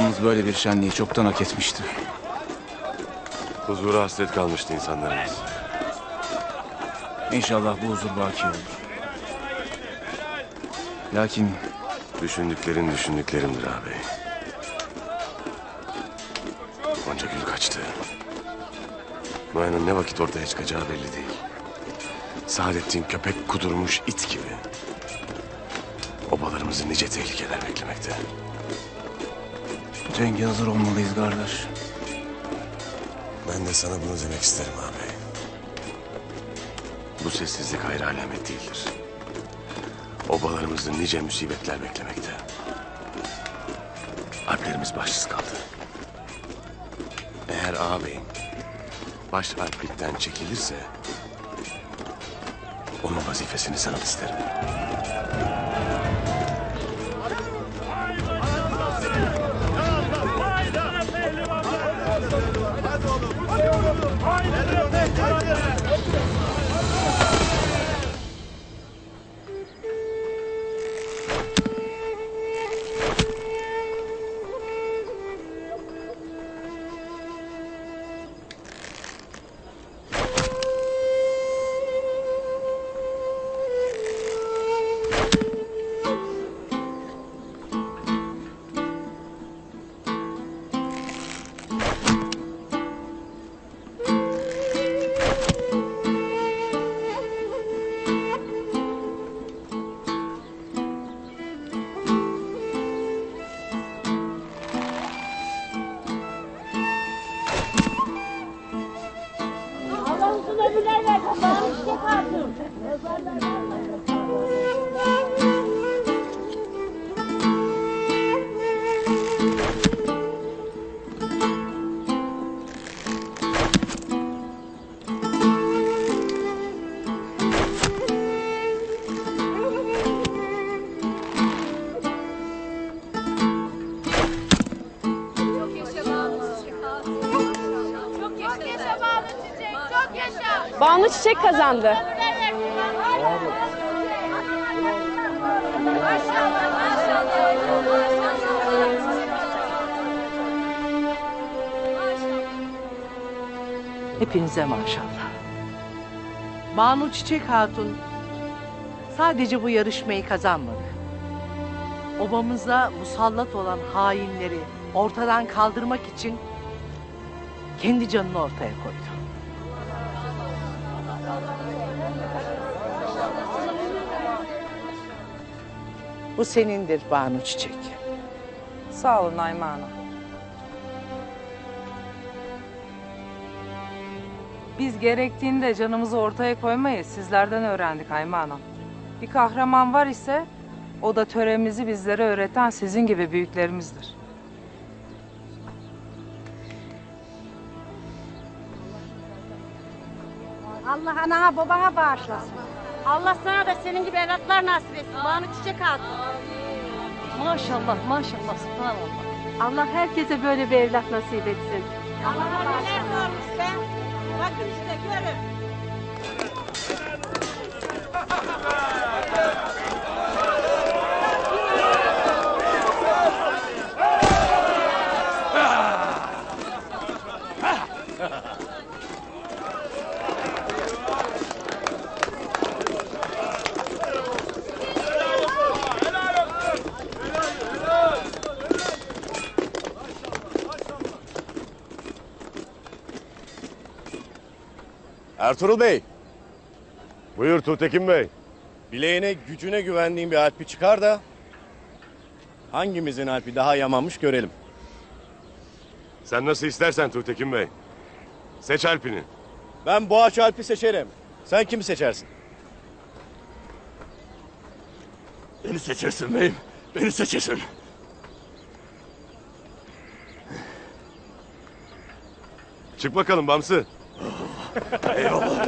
Babamız böyle bir şenliği çoktan hak etmişti. Huzura hasret kalmıştı insanlarımız. İnşallah bu huzur baki olur. Lakin Düşündüklerin düşündüklerimdir ağabey. Onca gün kaçtı. Noyan'ın ne vakit ortaya çıkacağı belli değil. Saadettin köpek kudurmuş it gibi. Obalarımızı nice tehlikeler beklemekte. cenge hazır olmalıyız kardeş. Ben de sana bunu demek isterim ağabey. Bu sessizlik hayır alamet değildir. Obalarımızı nice musibetler beklemekte. Alplerimiz başsız kaldı. Eğer ağabeyim baş alplikten çekilirse onun vazifesini sana isterim. Banu Çiçek kazandı. Hepinize maşallah. Banu Çiçek Hatun sadece bu yarışmayı kazanmadı. Obamıza musallat olan hainleri ortadan kaldırmak için kendi canını ortaya koydu. Bu senindir Banu Çiçek. Sağ olun Naime Hanım. Biz gerektiğinde canımızı ortaya koymayı sizlerden öğrendik Naime Hanım. Bir kahraman var ise o da töremizi bizlere öğreten sizin gibi büyüklerimizdir. Allah anana babana bağışlasın. Allah sana da senin gibi evlatlar nasip etsin. Banu Çiçek Hatun. Maşallah, maşallah, subhanallah. Allah herkese böyle bir evlat nasip etsin. Allah'a neler sormuş be. Bakın işte görün. Ertuğrul Bey. Buyur Tuğtekin Bey. Bileğine gücüne güvendiğin bir Alp'i çıkar da hangimizin Alp'i daha yamanmış görelim. Sen nasıl istersen Tuğtekin Bey. Seç Alp'ini. Ben Boğaç Alp'i seçerim. Sen kimi seçersin? Beni seçersin beyim. Beni seçersin. Çık bakalım Bamsı. Eyvallah.